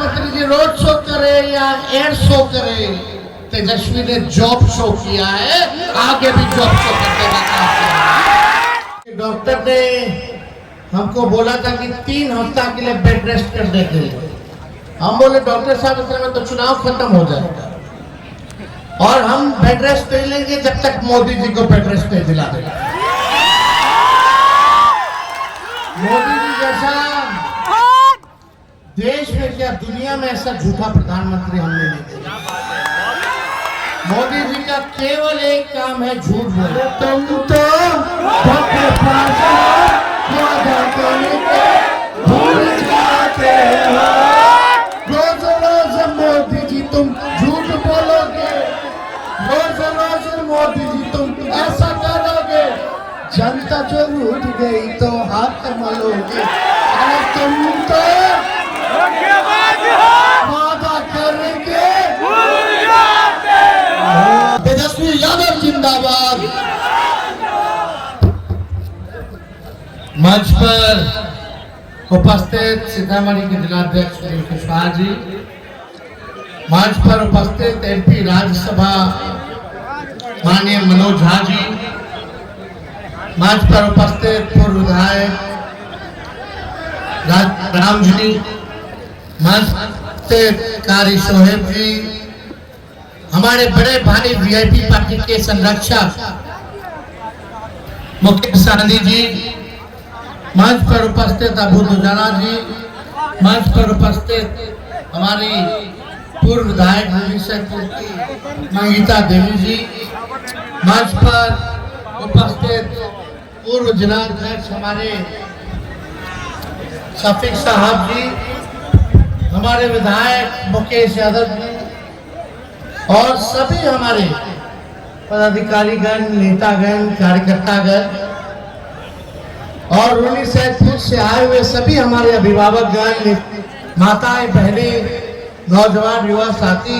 प्रधानमंत्री जी road show करे या एयर शो करे, तेजस्वी ने जॉब शो किया है, आगे भी जॉब शो करने का काम किया। डॉक्टर ने हमको बोला था कि 3 हफ्ता के लिए बेड रेस्ट करने के लिए। हम बोले डॉक्टर साहब इस समय तो चुनाव खत्म हो जाएगा और हम बेड रेस्ट नहीं लेंगे जब तक मोदी जी को बेड रेस्ट नहीं दिला देगा। मोदी जी जैसा देश में क्या दुनिया में ऐसा झूठा प्रधानमंत्री हमने नहीं देखा। मोदी जी का केवल एक काम है झूठ बोले। तुम तो भूल जाते हो, रोज रोज मोदी जी तुम झूठ बोलोगे, रोज रोज मोदी जी तुम ऐसा करोगे, जनता जो रूठ गई तो हाथ मलोगे। अरे तुम तो वादा करके तेजस्वी यादव जिंदाबाद। मंच पर उपस्थित सीतामढ़ी के जिलाध्यक्ष सुनील कुशवाहा जी, मंच पर उपस्थित एमपी राज्यसभा माननीय मनोज झा जी, मंच पर उपस्थित पूर्व विधायक राम जी, मंच पर कारी सोहेब जी, हमारे बड़े भाई वीआईपी पार्टी के संरक्षक मुकेश सहनी जी, मंच पर उपस्थित अबू दुजाना जी, मंच पर उपस्थित हमारी पूर्व विधायक की मंगिता देवी जी, मंच पर उपस्थित पूर्व जिलाध्यक्ष हमारे शफीक साहब जी, हमारे विधायक मुकेश यादव जी और सभी हमारे पदाधिकारीगण, नेतागण, कार्यकर्तागण और रूनी सैदपुर से आए हुए सभी हमारे अभिभावकगण, माताएं, बहनें, नौजवान, युवा साथी,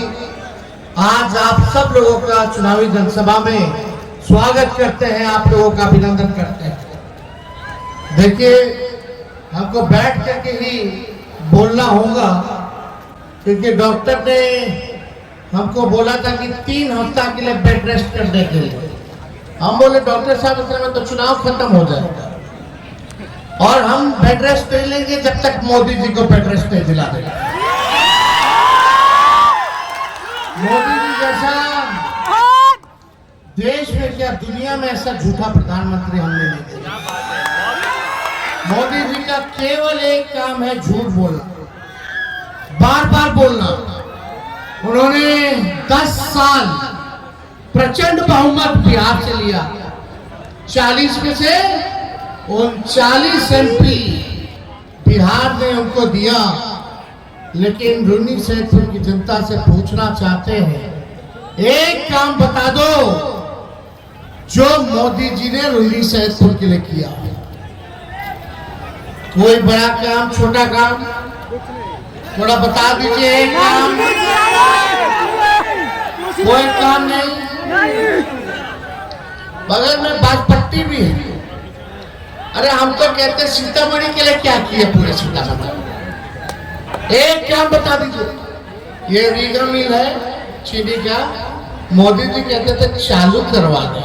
आज आप सब लोगों का चुनावी जनसभा में स्वागत करते हैं, आप लोगों का अभिनंदन करते हैं। देखिए, हमको बैठ करके ही बोलना होगा क्योंकि डॉक्टर ने हमको बोला था कि 3 हफ्ता के लिए बेड रेस्ट करने के लिए। हम बोले डॉक्टर साहब इस समय तो चुनाव खत्म हो जाएगा और हम बेड रेस्ट नहीं लेंगे जब तक मोदी जी को बेड रेस्ट नहीं दिला देगा। मोदी जी जैसा देश में क्या दुनिया में ऐसा झूठा प्रधानमंत्री हमने नहीं देखा। मोदी जी का केवल एक काम है झूठ बोलना, बार बार बोलना। उन्होंने 10 साल प्रचंड बहुमत बिहार से लिया, 40 में से 39 एमपी बिहार ने उनको दिया। लेकिन रूनी सैदपुर की जनता से पूछना चाहते हैं, एक काम बता दो जो मोदी जी ने रूनी सैदपुर के लिए किया। कोई बड़ा काम, छोटा काम, थोड़ा बता दीजिए। एक काम, कोई काम नहीं। बगल में बाजपट्टी भी है। अरे हम तो कहते सीतामढ़ी के लिए क्या किए पूरे सीतामढ़ी। एक काम बता दीजिए। ये रीगा मिल है चीनी का, मोदी जी कहते थे चालू करवा दो,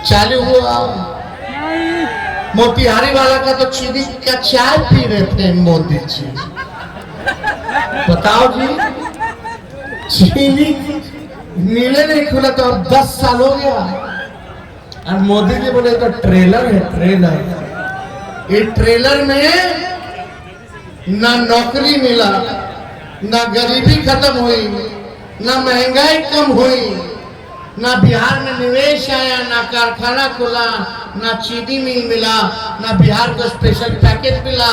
चालू हुआ। मोतिहारी वाला का तो चीनी का चाय पी रहे थे मोदी जी। बताओ जी, चीनी नीले नहीं खुला तो अब 10 साल हो गया और मोदी जी बोले तो ट्रेलर है, ट्रेलर। ये ट्रेलर में ना नौकरी मिला, ना गरीबी खत्म हुई, ना महंगाई कम हुई, ना बिहार में निवेश आया, ना कारखाना खुला, ना चीनी मिल मिला, ना बिहार को स्पेशल पैकेज मिला,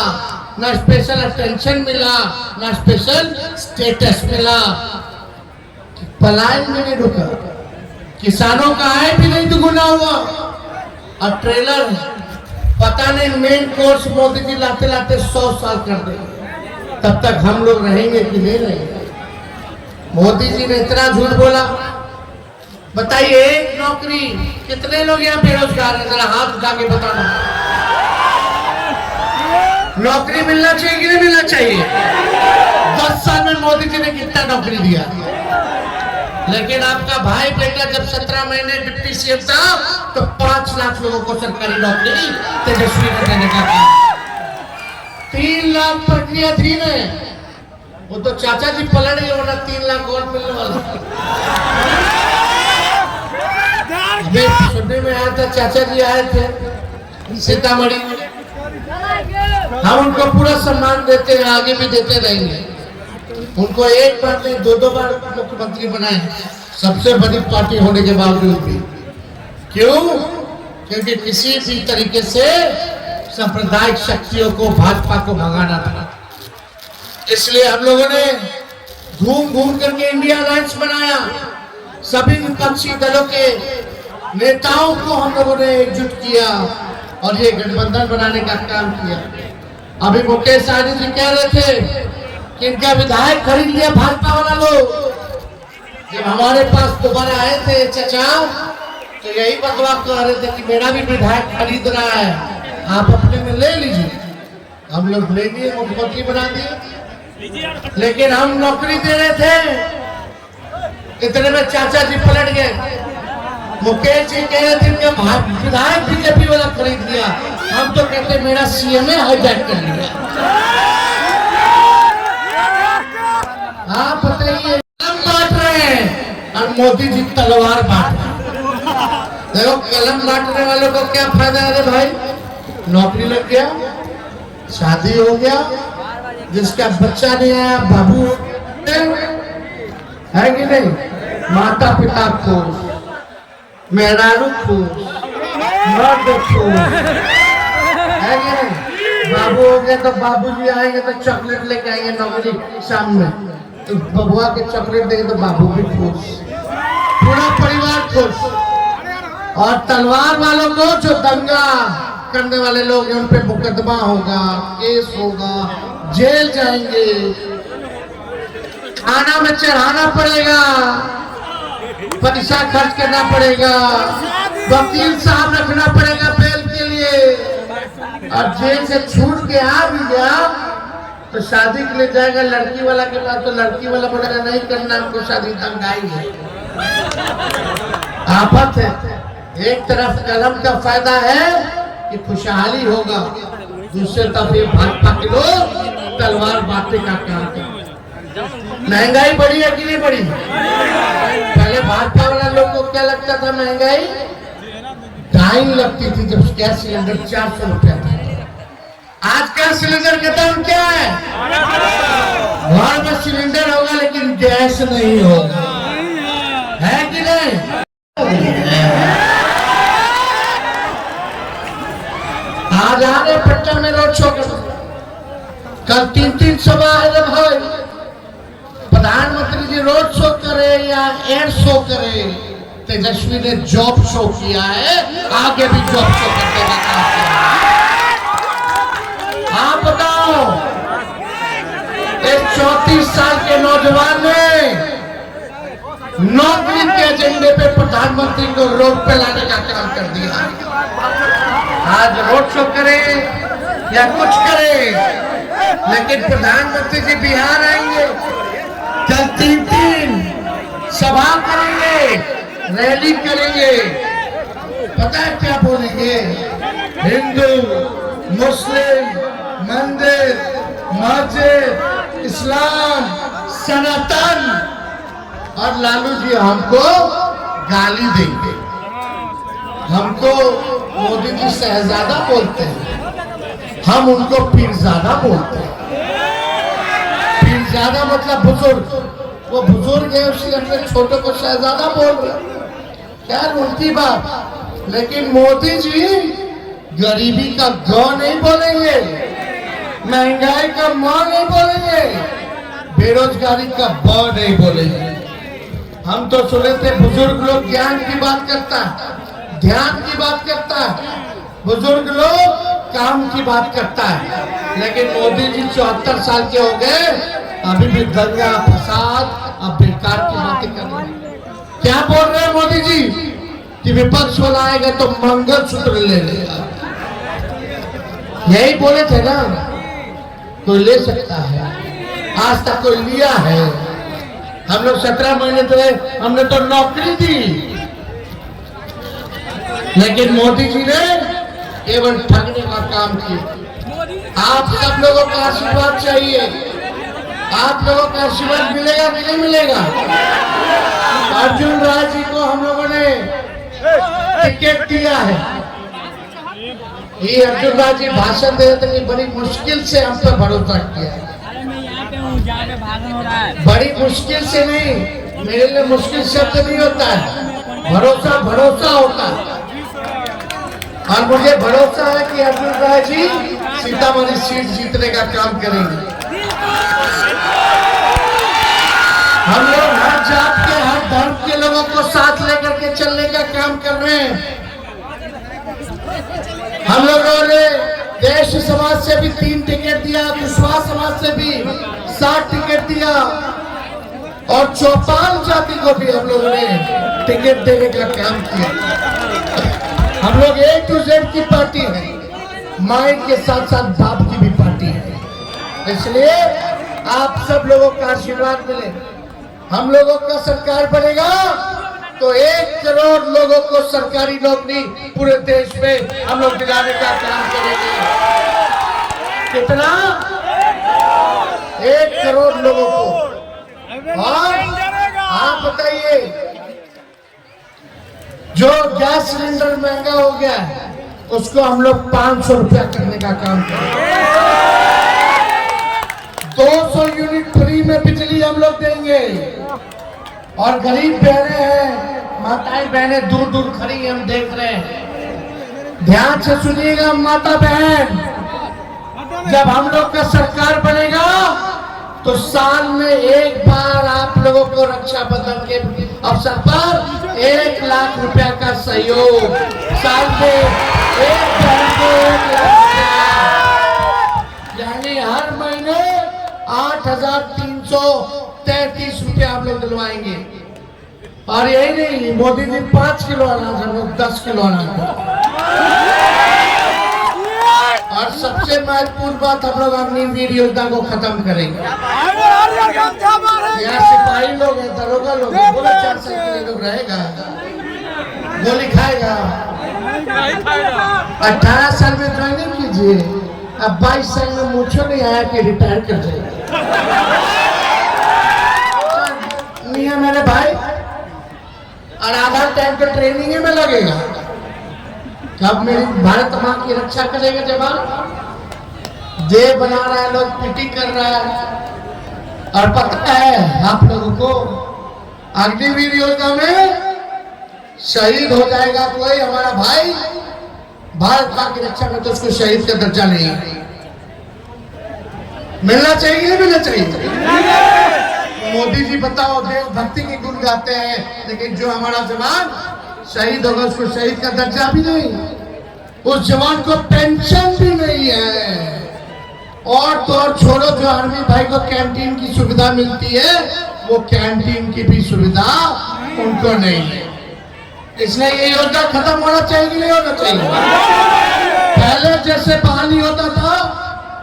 ना स्पेशल अटेंशन मिला, ना स्पेशल स्टेटस मिला। पलायन में नहीं रुका, किसानों का आय भी नहीं दुगुना हुआ। और ट्रेलर पता नहीं मेन कोर्स मोदी जी लाते लाते 100 साल कर देंगे, तब तक हम लोग रहेंगे कि नहीं रहेंगे। मोदी जी ने इतना झूठ बोला। बताइए, एक नौकरी, कितने लोग यहाँ बेरोजगार हैं, जरा हाथ उठा के बताना। नौकरी मिलना चाहिए कि नहीं मिलना चाहिए? में मोदी जी ने कितना नौकरी दिया, लेकिन आपका भाई बेटा जब 17 महीने डिप्टी सीएम था तो 5 लाख लोगों को सरकारी नौकरी तेजस्वी ने देने का काम। 3 लाख प्रक्रिया थी ने, वो तो चाचा जी पलट गए, वरना 3 लाख और मिलने वाला। सुनने में आया था चाचा जी आए थे सीतामढ़ी, हम उनको पूरा सम्मान देते हैं, आगे भी देते रहेंगे। उनको एक बार नहीं 2 बार मुख्यमंत्री बनाए, सबसे बड़ी पार्टी होने के बावजूद भी। क्यों? क्योंकि किसी भी तरीके से सांप्रदायिक शक्तियों को, भाजपा को भगाना था। इसलिए हम लोगों ने घूम घूम करके इंडिया अलायंस बनाया, सभी विपक्षी दलों के नेताओं को हम लोगों ने एकजुट किया और ये गठबंधन बनाने का काम किया। अभी मुकेश सहनी जी कह रहे थे कि इनका विधायक खरीद लिया भाजपा वाला लोग। जब हमारे पास दोबारा आए थे चचा तो यही बदलाव कह रहे थे कि मेरा भी विधायक खरीद रहा है, आप अपने में ले लीजिए। हम लोग ले लिए, मुख्यमंत्री बना दिए, लेकिन हम नौकरी दे रहे थे, इतने में चाचा जी पलट गए। मुकेश जी कह रहे थे इनका विधायक बीजेपी वाला खरीद लिया, हम तो कहते मेरा सीएमए हाईजैक कर लिया। आप बताइए, कलम बांट रहे हैं और मोदी जी तलवार बांट रहे हैं। देखो कलम बांटने वालों को क्या फायदा है भाई, नौकरी लग गया, शादी हो गया, जिसका बच्चा नहीं आया बाबू है कि नहीं, माता पिता खुश, मेहरारू खुश, मर्द खुश है कि नहीं। बाबू हो गया तो बाबूजी आएंगे तो चॉकलेट लेके आएंगे नौकरी शाम में, तो बबुआ के चॉकलेट देंगे तो बाबू भी खुश, पूरा परिवार खुश। और तलवार वालों को, जो दंगा करने वाले लोग हैं, उन पे मुकदमा होगा, केस होगा, जेल जाएंगे, खाना में चढ़ाना पड़ेगा, पैसा खर्च करना पड़ेगा, वकील साहब रखना पड़ेगा बेल के लिए। और जेल से छूट के आ भी गया तो शादी के लिए जाएगा लड़की वाला के पास, तो लड़की वाला बोलेगा नहीं करना हमको शादी, दंगाई है, आफत है। एक तरफ कलम का फायदा है कि खुशहाली होगा, दूसरे तरफ ये भाजपा के लोग तलवार बांटने का काम करते। महंगाई बढ़ी है कि नहीं बढ़ी? पहले भाजपा वाला लोग को क्या लगता था, महंगाई टाइम लगती थी जब गैस सिलेंडर 400 रुपया था। आज का सिलेंडर का दाम क्या है? घर में सिलेंडर होगा लेकिन गैस नहीं होगा, है कि नहीं? आज आने पट्टा में रोड शो कर, कल 3-3 सभा है भाई। प्रधानमंत्री जी रोड शो करे या एयर शो करे, तेजस्वी ने जॉब शो किया है, आगे भी जॉब शो करने का काम किया। आप बताओ, एक 34 साल के नौजवान ने नौकरी के एजेंडे पे प्रधानमंत्री को रोड पे लाने का काम कर दिया। आज रोड शो करे या कुछ करे, लेकिन प्रधानमंत्री जी बिहार आएंगे, कल 3 सभा करेंगे, रैली करेंगे, पता है क्या बोलेंगे? हिंदू, मुस्लिम, मंदिर, मस्जिद, इस्लाम, सनातन, और लालू जी हमको गाली देंगे। हमको मोदी जी शहजादा बोलते हैं, हम उनको पीरजादा बोलते हैं। पीरजादा मतलब बुजुर्ग, वो बुजुर्ग है, उसके अपने छोटों को शहजादा बोल रहे, क्या उनकी बात। लेकिन मोदी जी गरीबी का ग नहीं बोलेंगे, महंगाई का म नहीं बोलेंगे, बेरोजगारी का ब नहीं बोलेंगे। हम तो सुने थे बुजुर्ग लोग ज्ञान की बात करता है, ध्यान की बात करता है, बुजुर्ग लोग काम की बात करता है। लेकिन मोदी जी 74 साल के हो गए, अभी भी दंगा फसाद, अब बेकार की बातें कर रहे हैं। क्या बोल रहे हैं मोदी जी कि विपक्ष वाला आएगा तो मंगलसूत्र ले लेगा, यही बोले थे ना, कोई ले सकता है। आज तक कोई लिया है? हम लोग 17 महीने तो हमने तो नौकरी दी, लेकिन मोदी जी ने केवल ठगने का काम किया। आप सब लोगों का आशीर्वाद चाहिए। आप लोगों का आशीर्वाद मिलेगा कि नहीं मिलेगा? अर्जुन राय जी को हम लोगों ने टिकट दिया है। ये अर्जुन राय जी भाषण दे रहे थे कि बड़ी मुश्किल से हम पर भरोसा किया है। बड़ी मुश्किल से नहीं, मेरे लिए मुश्किल शब्द नहीं होता है, भरोसा भरोसा होता है। और मुझे भरोसा है कि अर्जुन राय जी सीतामढ़ी सीट जीतने का काम करेंगे। हम लोग हर जात के, हर धर्म के लोगों को साथ लेकर के चलने का काम कर रहे हैं। हम लोगों ने देश समाज से भी 3 टिकट दिया, कुशवाहा समाज से भी 7 टिकट दिया, और चौपाल जाति को भी हम लोगों ने टिकट देने का काम किया। हम लोग A to Z की पार्टी है, माई के साथ साथ बाप की भी पार्टी है। इसलिए आप सब लोगों का आशीर्वाद मिले। हम लोगों का सरकार बनेगा तो 1 करोड़ लोगों को सरकारी नौकरी पूरे देश में हम लोग दिलाने का काम करेंगे। कितना? 1 करोड़ लोगों को। और आप बताइए, जो गैस सिलेंडर महंगा हो गया है उसको हम लोग 500 रुपया करने का काम करेंगे। 200 यूनिट फ्री में बिजली हम लोग देंगे। और गरीब बहनें हैं, माताएं बहनें दूर दूर खड़ी हम देख रहे हैं। ध्यान से सुनिएगा माता बहन, जब हम लोग का सरकार बनेगा तो साल में 1 बार आप लोगों को रक्षाबंधन के अवसर पर 1 लाख रुपया का सहयोग, साल में 1 बहन को 1 लाख रुपया, यानी हर महीने 8,333 रुपया हम लोग दिलवाएंगे। और यही नहीं, मोदी जी 5 किलो अनाज, हम लोग 10 किलो अनाज। और सबसे महत्वपूर्ण बात, हम लोग अग्निवीर योजना को खत्म करेंगे। यहाँ सिपाही लोग हैं, दरोगा लोग हैं, बोला 4 साल के लिए लोग रहेगा, गोली खाएगा। 18 साल में ज्वाइनिंग कीजिए, अब 22 साल में मुझे नहीं आया कि रिटायर कर जाएगा। नहीं है मेरे भाई, और आधा टाइम तो ट्रेनिंग में लगेगा। कब मेरी भारत माँ की रक्षा करेगा जवान? देह बना रहा है, लोग पीटी कर रहा है। और पता है आप लोगों को, अग्निवीर योजना में शहीद हो जाएगा कोई हमारा भाई भारत माँ की रक्षा में, तो उसको शहीद का दर्जा नहीं मिलना चाहिए। मिलना चाहिए। मोदी जी बताओ, देशभक्ति के गुण गाते हैं, लेकिन जो हमारा जवान शहीद होगा उसको शहीद का दर्जा भी नहीं, उस जवान को पेंशन भी नहीं है। और तो और छोड़ो, जो आर्मी भाई को कैंटीन की सुविधा मिलती है, वो कैंटीन की भी सुविधा उनको नहीं है। इसलिए ये योजना खत्म होना चाहिए कि नहीं होना चाहिए? पहले जैसे बहाली होता था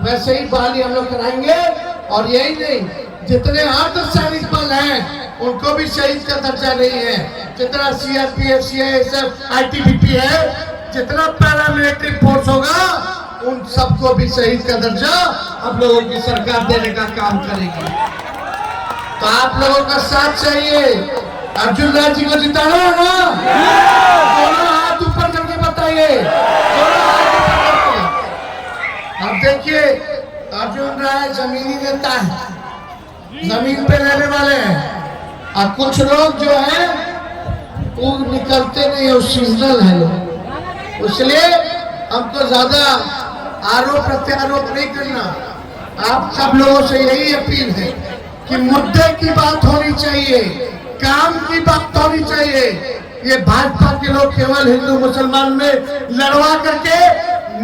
वैसे ही बहाली हम लोग कराएंगे। और यही नहीं, जितने अर्धसैनिक बल हैं उनको भी शहीद का दर्जा नहीं है। जितना CRPF, CISF, ITBP है, जितना पैरामिलिट्री फोर्स होगा, उन सबको भी शहीद का दर्जा हम लोगों की सरकार देने का काम करेगी। तो आप लोगों का साथ चाहिए। अर्जुन राय जी को जिताना है ना? दोनों हाथ ऊपर करके बताइए, दोनों हाथ ऊपर करके। अब देखिए, अर्जुन राय जमीनी नेता है, जमीन पे रहने वाले हैं। और कुछ लोग जो है वो निकलते नहीं है, सीजनल है लोग। इसलिए हमको ज्यादा आरोप प्रत्यारोप नहीं करना। आप सब लोगों से यही अपील है कि मुद्दे की बात होनी चाहिए, काम की बात होनी चाहिए। ये भाजपा के लोग केवल हिंदू मुसलमान में लड़वा करके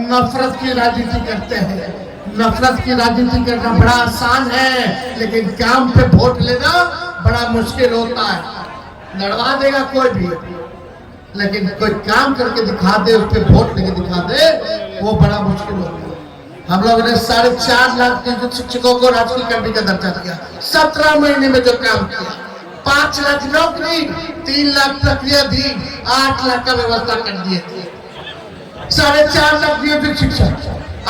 नफरत की राजनीति करते हैं। नफरत की राजनीति करना बड़ा आसान है, लेकिन काम पे वोट लेना बड़ा मुश्किल होता है। लड़वा देगा कोई भी, लेकिन कोई काम करके दिखा दे, उस पर वोट लेके दिखा दे, वो बड़ा मुश्किल होता है। हम लोगों ने 4.5 लाख के शिक्षकों को राजकीय कर्मी का दर्जा दिया। 17 महीने में जो काम किया, 5 लाख नौकरी, 3 लाख प्रक्रिया दी, 8 लाख का व्यवस्था कर दिए थे, 4.5 लाख नियोजित शिक्षक।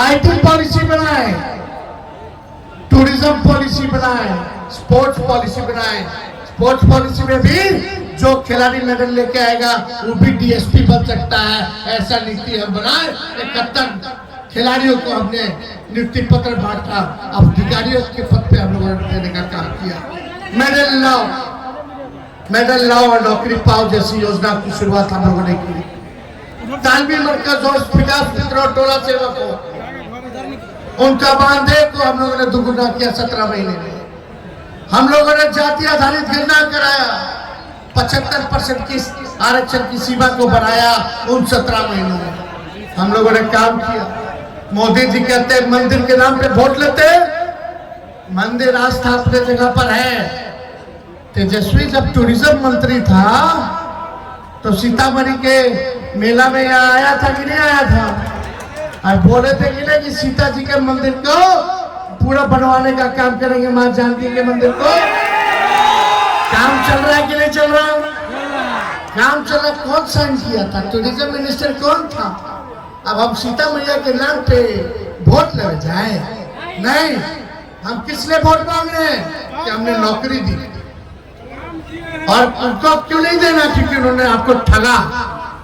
IT पॉलिसी बनाए, टूरिज्म पॉलिसी बनाए, स्पोर्ट्स पॉलिसी बनाए। स्पोर्ट्स पॉलिसी में भी जो खिलाड़ी मेडल लेके आएगा वो भी DSP बन सकता है, ऐसा नीति हम बनाए। 71 खिलाड़ियों को हमने नियुक्ति पत्र बांटा, अब अधिकारियों के पद पे हम लोगों ने देने का काम किया। मेडल लाओ और नौकरी पाओ जैसी योजना की शुरुआत हम लोगों ने की। तालमी मरकज और विकास मित्र और टोला सेवक को उनका मानदेय को हम लोगों ने दुगुना किया 17 महीने में। हम लोगों ने जाति आधारित गणना कराया, 75% की आरक्षण की सीमा को बढ़ाया उन 17 महीनों में। हम लोगों ने काम किया। मोदी जी कहते हैं मंदिर के नाम पे वोट लेते, मंदिर आस्था अपने जगह पर है। तेजस्वी जब टूरिज्म मंत्री था तो सीतामढ़ी के मेला में यहाँ आया था कि नहीं आया था? और बोले थे कि नहीं कि सीता जी के मंदिर को पूरा बनवाने का काम करेंगे, मां जानकी के मंदिर को। काम चल रहा है कि नहीं चल रहा? काम चल रहा। कौन साइन किया था? टूरिज्म मिनिस्टर कौन था? अब हम सीता मैया के नाम पे वोट ले जाए? नहीं, हम किस लिए वोट मांग रहे हैं? कि हमने नौकरी दी। और उनको क्यों नहीं देना? क्योंकि उन्होंने आपको ठगा।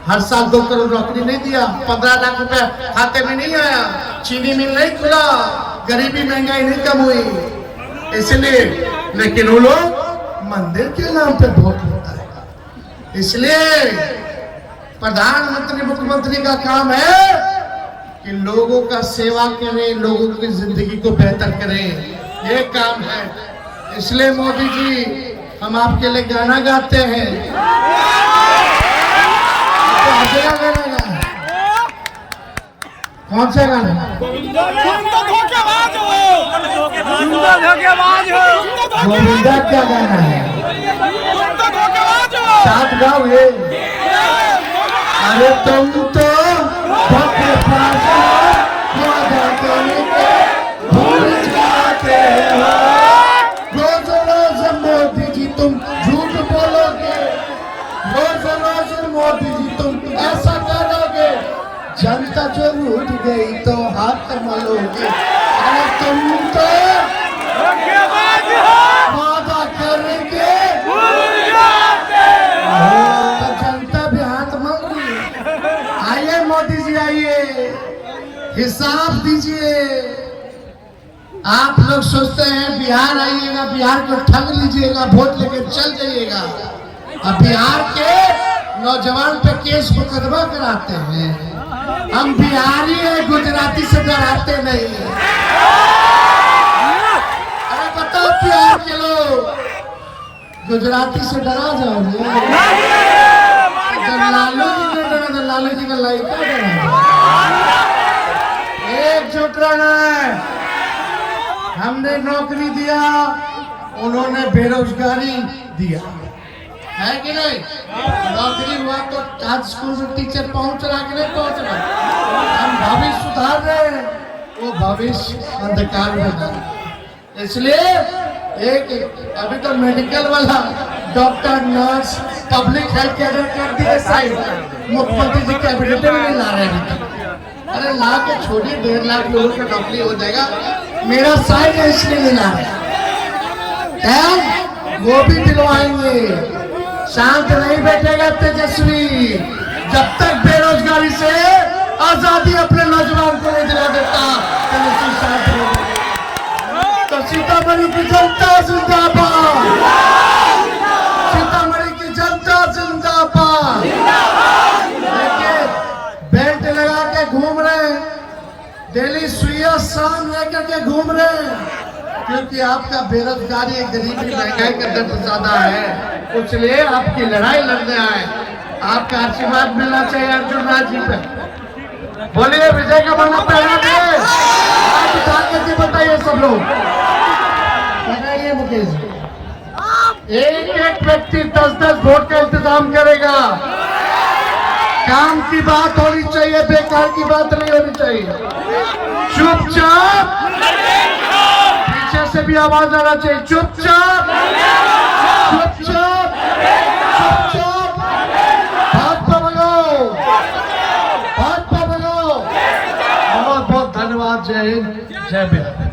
हर साल 2 करोड़ नौकरी नहीं दिया, 15 लाख रुपए खाते में नहीं आया, चीनी मिल नहीं खुला, गरीबी महंगाई नहीं कम हुई, इसलिए। लेकिन वो लोग मंदिर के नाम पे वोट लेता है। इसलिए प्रधानमंत्री मुख्यमंत्री का काम है कि लोगों का सेवा करें, लोगों की जिंदगी को बेहतर करें, ये काम है। इसलिए मोदी जी हम आपके लिए गाना गाते हैं। कौन सा गाना? गोविंदा क्या गाना है? साथ गाओ ये। अरे तुम तो भूल जाते हो, रोज रोज मोदी जी तुम झूठ बोलोगे, रोज रोज मोदी जी तुम ऐसा करोगे, जनता जो रूठ गई तो हाथ मलोगे। अरे तुम तो वादा करके तो जनता भी हाथ मल रही है। आइए मोदी जी, आइए, हिसाब दीजिए। आप लोग सोचते हैं बिहार आइएगा, बिहार को ठग लीजिएगा, वोट लेके चल जाइएगा। अब बिहार के नौजवान पे केस मुकदमा कराते हैं। हम बिहारी है, गुजराती से डराते नहीं है। अरे बताओ बिहार के लोग गुजराती से डरा जाओगे? लालू जी ने डरा था, लालू जी का लड़का डरा। एकजुट रहना है। हमने नौकरी दिया, उन्होंने बेरोजगारी दिया, है कि नहीं? नौकरी हुआ तो आज स्कूल में टीचर पहुंच रहा कि नहीं पहुंच रहा? हम भविष्य सुधार रहे हैं, वो भविष्य अंधकार में। इसलिए एक अभी तो मेडिकल वाला doctor, nurse, public health care कर दिए साइड, मुख्यमंत्री जी कैबिनेट में नहीं ला रहे हैं। अरे ला के छोड़िए, 1.5 लाख लोगों का नौकरी हो जाएगा। मेरा साइड है इसलिए नहीं ला रहे, वो भी दिलवाएंगे। शांत नहीं बैठेगा तेजस्वी जब तक बेरोजगारी से आजादी अपने नौजवान को नहीं दिला देता। तेजस्वी शांत नहीं। तो सीतामढ़ी की जनता जिंदाबाद, सीतामढ़ी की जनता जिंदाबाद। देखिए बेल्ट लगा के घूम रहे हैं, डेली सुइया शाम लेकर के घूम रहे हैं, क्योंकि आपका बेरोजगारी, गरीबी, महंगाई का दर्द ज्यादा है, इसलिए आपकी लड़ाई लड़ने आए। आपका आशीर्वाद मिलना चाहिए अर्जुन राज जी पे। बोलिए विजय का माला पहना दे। आप उठा के बताइए सब लोग, बताइए मुकेश जी। एक व्यक्ति 10-10 वोट का इंतजाम करेगा। काम की बात होनी चाहिए, बेकार की बात नहीं होनी चाहिए। चुपचाप, पीछे से भी आवाज आना चाहिए, चुपचाप चुपचाप चुपचाप, भाजपा भगाओ, भाजपा भगाओ। बहुत बहुत धन्यवाद। जय हिंद, जय बिहार।